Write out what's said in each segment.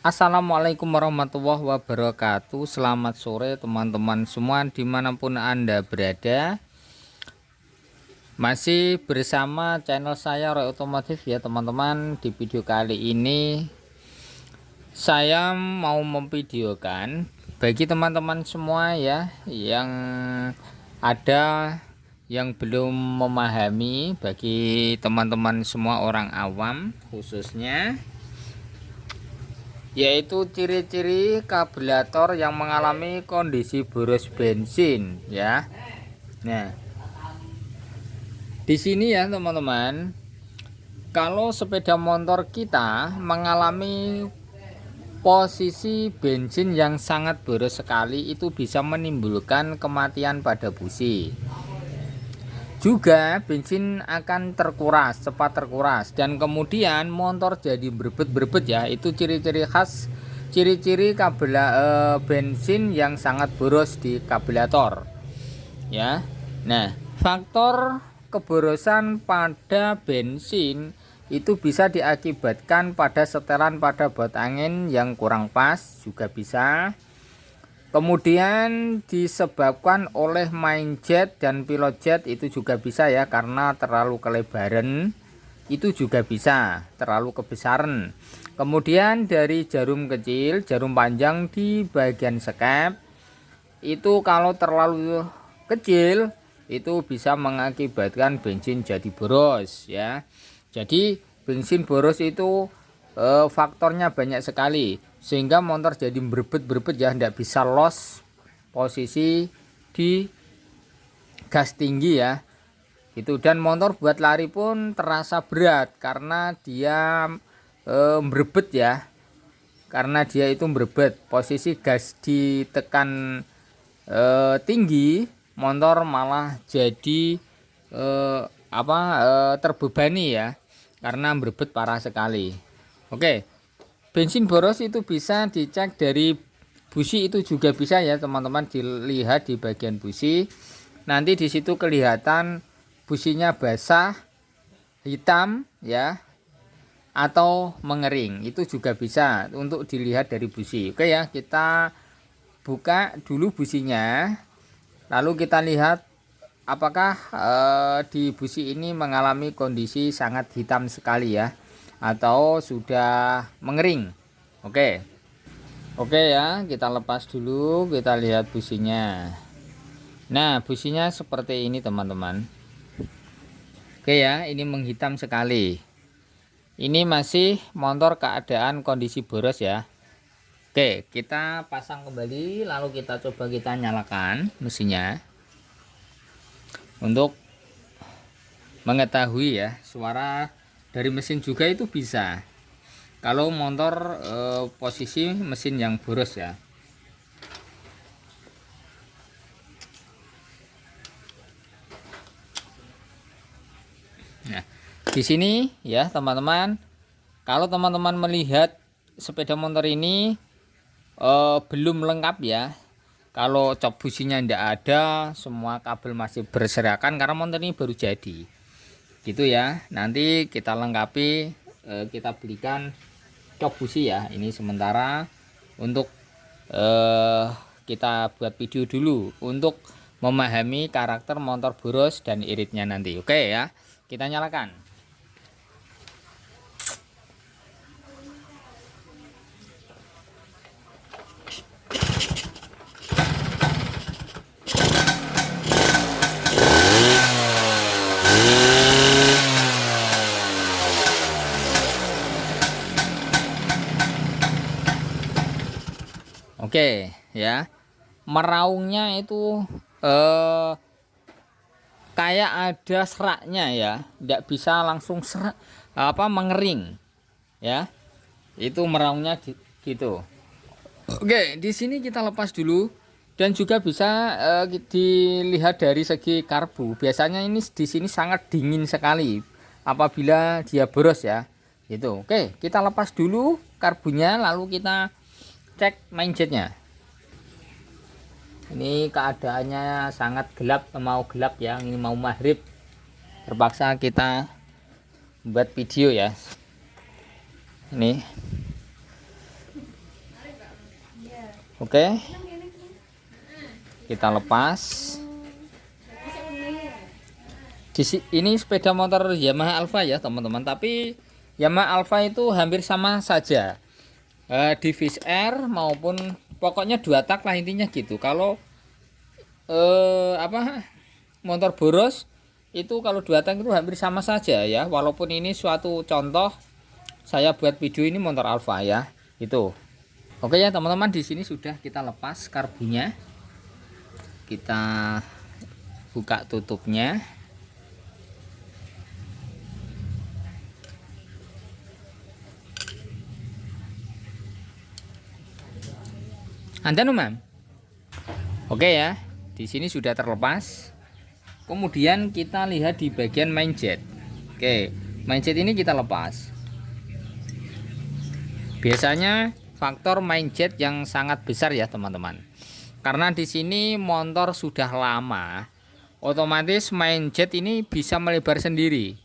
Assalamualaikum warahmatullahi wabarakatuh. Selamat sore teman-teman semua dimanapun Anda berada. Masih bersama channel saya Roy Otomotif ya teman-teman. Di video kali ini saya mau memvideokan bagi teman-teman semua ya yang ada yang belum memahami, bagi teman-teman semua orang awam khususnya, yaitu ciri-ciri karburator yang mengalami kondisi boros bensin ya. Nah, di sini ya teman-teman, kalau sepeda motor kita mengalami posisi bensin yang sangat boros sekali, itu bisa menimbulkan kematian pada busi. Juga bensin akan terkuras, cepat terkuras, dan kemudian motor jadi berbet-berbet ya. Itu ciri-ciri khas, ciri-ciri bensin yang sangat boros di karburator ya. Nah, faktor keborosan pada bensin itu bisa diakibatkan pada setelan pada baut angin yang kurang pas, juga bisa. Kemudian disebabkan oleh main jet dan pilot jet, itu juga bisa ya, karena terlalu kelebaran, itu juga bisa terlalu kebesaran. Kemudian dari jarum kecil, jarum panjang di bagian sekep, itu kalau terlalu kecil itu bisa mengakibatkan bensin jadi boros ya. Jadi bensin boros itu faktornya banyak sekali, sehingga motor jadi berbet-berbet ya, tidak bisa los posisi di gas tinggi ya itu. Dan motor buat lari pun terasa berat karena dia berbet ya, karena dia itu berbet, posisi gas ditekan tinggi, motor malah jadi terbebani ya, karena berbet parah sekali. Oke, bensin boros itu bisa dicek dari busi, itu juga bisa ya teman-teman, dilihat di bagian busi. Nanti di situ kelihatan businya basah, hitam ya, atau mengering, itu juga bisa untuk dilihat dari busi. Oke ya, kita buka dulu businya, lalu kita lihat apakah di busi ini mengalami kondisi sangat hitam sekali ya, atau sudah mengering. Oke ya, kita lepas dulu, kita lihat businya. Nah, businya seperti ini teman-teman. Oke ya, ini menghitam sekali. Ini masih motor keadaan kondisi boros ya. Oke, kita pasang kembali, lalu kita coba kita nyalakan mesinnya untuk mengetahui ya, suara dari mesin juga itu bisa kalau motor posisi mesin yang boros ya. Nah, di sini ya teman-teman, kalau teman-teman melihat sepeda motor ini belum lengkap ya, kalau cok businya tidak ada, semua kabel masih berserakan karena motor ini baru jadi gitu ya. Nanti kita lengkapi, kita belikan cok busi ya. Ini sementara untuk kita buat video dulu untuk memahami karakter motor boros dan iritnya nanti. Oke ya, kita nyalakan. Oke ya, meraungnya itu kayak ada seraknya ya, tidak bisa langsung serak mengering ya, itu meraungnya gitu. Oke, di sini kita lepas dulu, dan juga bisa dilihat dari segi karbu. Biasanya ini di sini sangat dingin sekali apabila dia boros ya gitu. Oke, kita lepas dulu karbunya, lalu kita cek main jetnya. Ini keadaannya sangat gelap, mau gelap ya, ini mau maghrib, terpaksa kita buat video ya. Ini Oke, kita lepas. Ini sepeda motor Yamaha Alfa ya teman-teman, tapi Yamaha Alfa itu hampir sama saja di Fish Air maupun pokoknya 2 tak lah intinya gitu. Kalau motor boros itu kalau 2 tak itu hampir sama saja ya, walaupun ini suatu contoh saya buat video ini motor Alfa ya itu. Oke ya teman-teman, di sini sudah kita lepas karbunya, kita buka tutupnya. Anda numam. Oke ya, di sini sudah terlepas. Kemudian kita lihat di bagian main jet. Oke, main jet ini kita lepas. Biasanya faktor main jet yang sangat besar ya teman-teman. Karena di sini motor sudah lama, otomatis main jet ini bisa melebar sendiri.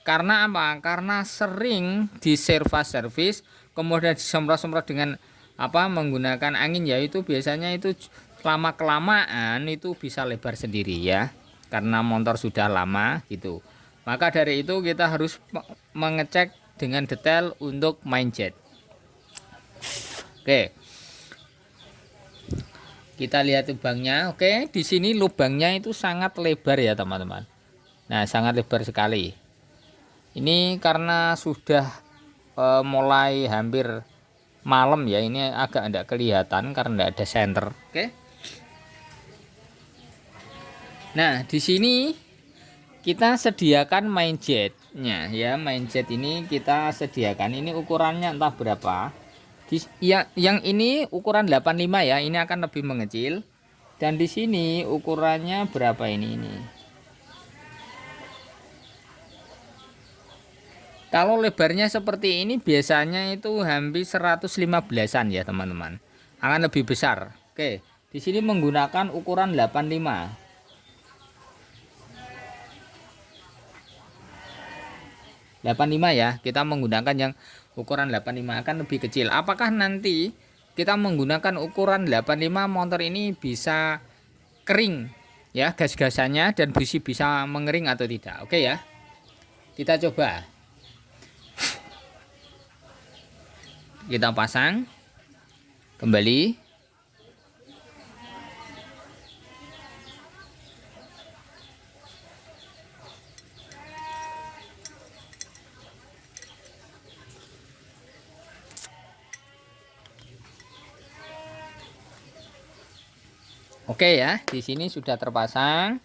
Karena apa? Karena sering di servis, kemudian disemprot-semprot dengan menggunakan angin, yaitu biasanya itu lama kelamaan itu bisa lebar sendiri ya, karena motor sudah lama gitu. Maka dari itu kita harus mengecek dengan detail untuk main jet. Oke, kita lihat lubangnya. Oke, di sini lubangnya itu sangat lebar ya teman-teman. Nah, sangat lebar sekali. Ini karena sudah mulai hampir malam ya, ini agak tidak kelihatan karena tidak ada senter. Oke. Nah, di sini kita sediakan main jetnya ya. Main jet ini kita sediakan, ini ukurannya entah berapa. Yang ini ukuran 85 ya, ini akan lebih mengecil. Dan di sini ukurannya berapa ini? Kalau lebarnya seperti ini biasanya itu hampir 115-an ya teman-teman. Akan lebih besar. Oke, di sini menggunakan ukuran 85. Ya, kita menggunakan yang ukuran 85 akan lebih kecil. Apakah nanti kita menggunakan ukuran 85 motor ini bisa kering ya gas-gasannya dan busi bisa mengering atau tidak? Oke ya, kita coba. Kita pasang kembali. Oke ya, di sini sudah terpasang.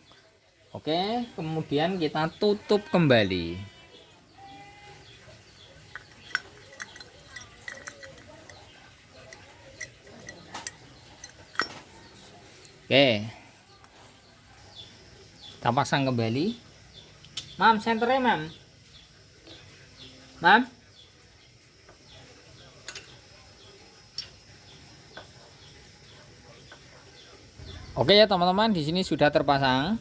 Oke, kemudian kita tutup kembali. Oke, kita pasang kembali. Mam, senternya mam. Oke ya teman-teman, di sini sudah terpasang.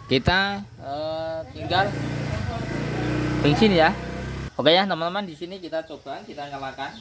Kita tinggal bensin ya. Oke ya teman-teman, di sini kita coba, kita nyalakan.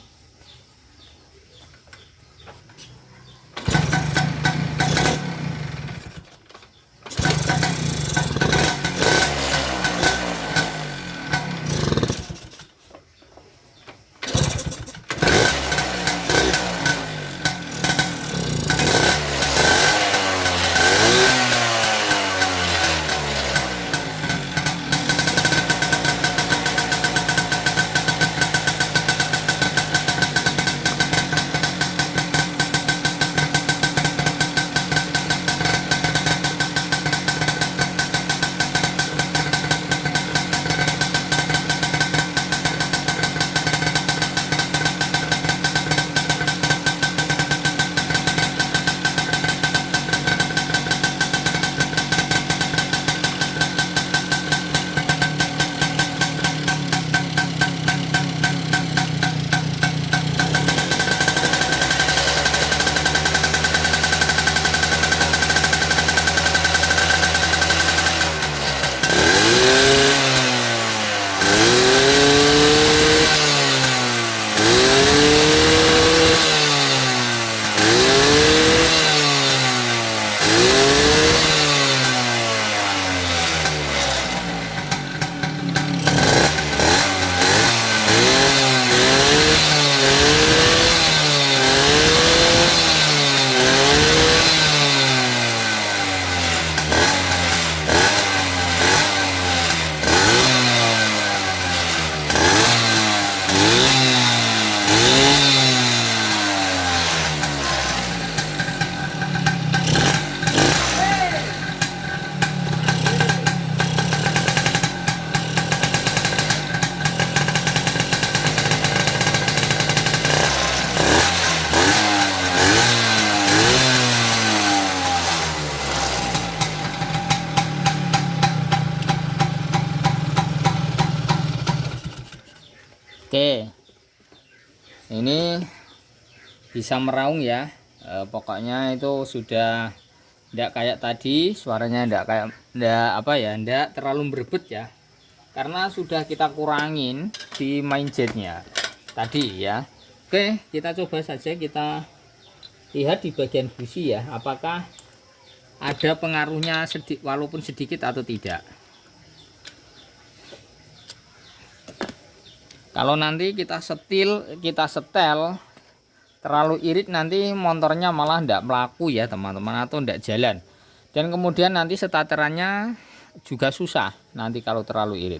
Oke, ini bisa meraung ya. Pokoknya itu sudah tidak kayak tadi, suaranya tidak terlalu berebut ya, karena sudah kita kurangin di main jetnya tadi ya. Oke, kita coba saja, kita lihat di bagian busi ya, apakah ada pengaruhnya walaupun sedikit atau tidak. Kalau nanti kita setel terlalu irit, nanti motornya malah tidak melaku ya teman-teman, atau tidak jalan. Dan kemudian nanti starterannya juga susah nanti kalau terlalu irit.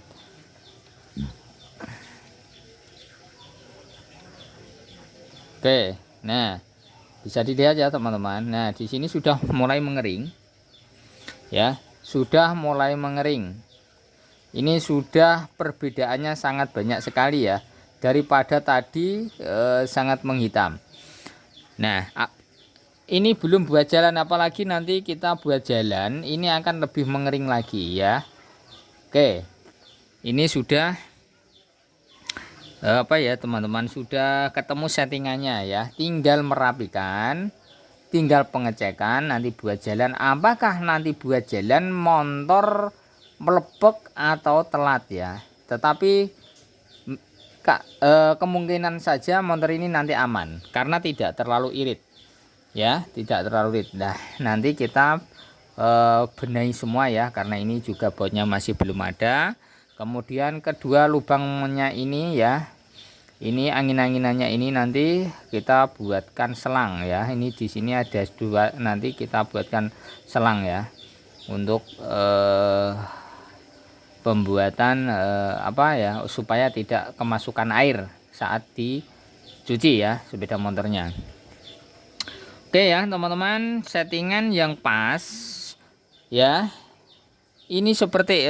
Oke, nah bisa dilihat ya teman-teman. Nah, di sini sudah mulai mengering ya, sudah mulai mengering. Ini sudah perbedaannya sangat banyak sekali ya, daripada tadi sangat menghitam. Nah, ini belum buat jalan, apalagi nanti kita buat jalan ini akan lebih mengering lagi ya. Oke, ini sudah teman-teman, sudah ketemu settingannya ya, tinggal merapikan, tinggal pengecekan. Nanti buat jalan, apakah nanti buat jalan motor melepek atau telat ya. Tetapi kemungkinan saja motor ini nanti aman karena tidak terlalu irit ya, tidak terlalu irit. Nah, nanti kita benahi semua ya, karena ini juga bautnya masih belum ada. Kemudian kedua lubangnya ini ya, ini angin-anginannya ini nanti kita buatkan selang ya. Ini di sini ada dua, nanti kita buatkan selang ya, untuk pembuatan supaya tidak kemasukan air saat dicuci ya sepeda motornya. Oke ya teman-teman, settingan yang pas ya. Ini seperti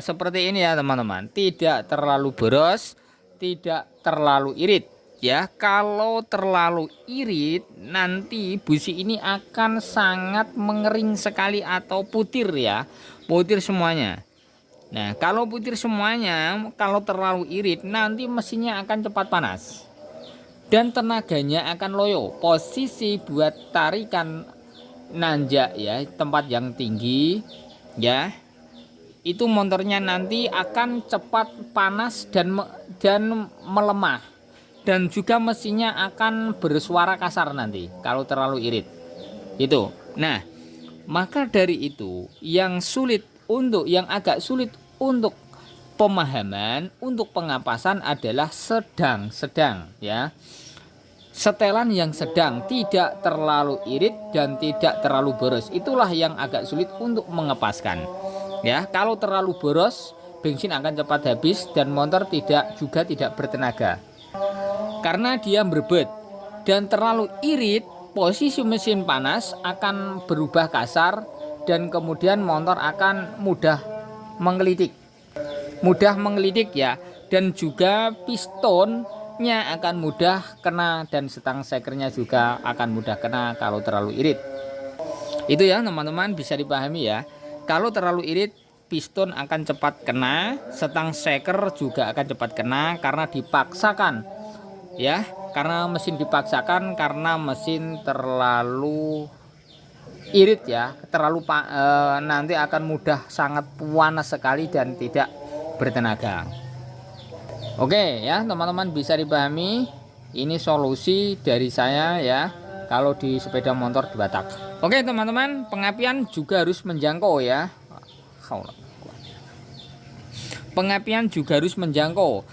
seperti ini ya teman-teman, tidak terlalu boros, tidak terlalu irit ya. Kalau terlalu irit nanti busi ini akan sangat mengering sekali atau putir ya, putir semuanya. Nah, kalau putir semuanya, kalau terlalu irit nanti mesinnya akan cepat panas dan tenaganya akan loyo. Posisi buat tarikan nanjak ya, tempat yang tinggi ya, itu motornya nanti akan cepat panas dan melemah, dan juga mesinnya akan bersuara kasar nanti kalau terlalu irit itu. Nah, maka dari itu yang agak sulit untuk pemahaman, untuk pengapasan adalah sedang ya. Setelan yang sedang, tidak terlalu irit dan tidak terlalu boros, itulah yang agak sulit untuk mengepaskan ya. Kalau terlalu boros, bensin akan cepat habis dan motor juga tidak bertenaga karena dia berebut. Dan terlalu irit, posisi mesin panas akan berubah kasar, dan kemudian motor akan mudah menggelitik ya, dan juga pistonnya akan mudah kena, dan stang sekernya juga akan mudah kena kalau terlalu irit. Itu ya teman-teman, bisa dipahami ya. Kalau terlalu irit, piston akan cepat kena, stang seker juga akan cepat kena karena dipaksakan ya, karena mesin dipaksakan, karena mesin terlalu irit ya, nanti akan mudah sangat panas sekali dan tidak bertenaga. Oke ya teman-teman, bisa dipahami. Ini solusi dari saya ya kalau di sepeda motor 2 tak. Oke teman-teman, pengapian juga harus menjangkau ya. Pengapian juga harus menjangkau,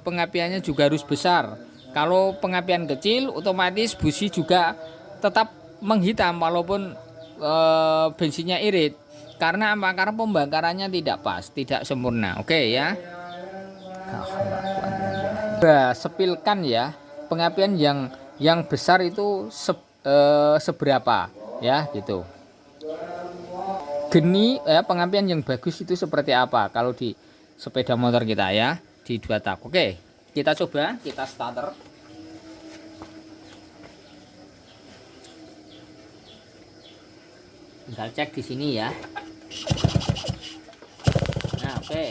pengapiannya juga harus besar. Kalau pengapian kecil, otomatis busi juga tetap menghitam walaupun bensinnya irit. Karena apa? Karena pembakarannya tidak pas, tidak sempurna. Oke ya. Sepilkan ya, pengapian yang besar itu seberapa ya gitu. Geni ya, pengapian yang bagus itu seperti apa kalau di sepeda motor kita ya, di 2 tak. Oke, kita coba, kita starter. Tinggal cek di sini ya. Nah, oke.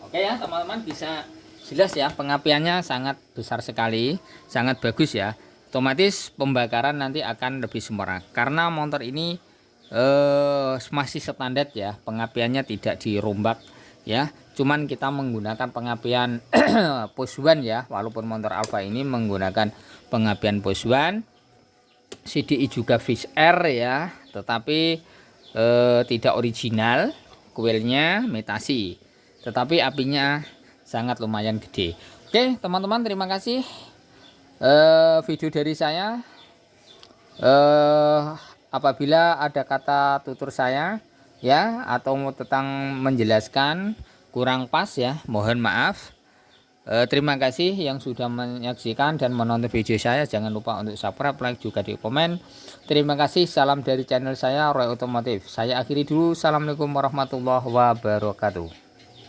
Oke ya teman-teman, bisa jelas ya, pengapiannya sangat besar sekali, sangat bagus ya. Otomatis pembakaran nanti akan lebih sempurna karena motor ini masih standar ya, pengapiannya tidak dirombak ya. Cuman kita menggunakan pengapian push one ya, walaupun motor Alfa ini menggunakan pengapian push one. CDI juga Fish Air ya, tetapi tidak original, kuilnya metasi, tetapi apinya sangat lumayan gede. Oke teman-teman, terima kasih video dari saya. Apabila ada kata tutur saya ya, atau tentang menjelaskan kurang pas ya, mohon maaf. Terima kasih yang sudah menyaksikan dan menonton video saya. Jangan lupa untuk subscribe, like, juga di komen. Terima kasih. Salam dari channel saya, Roy Otomotif. Saya akhiri dulu. Assalamualaikum warahmatullahi wabarakatuh.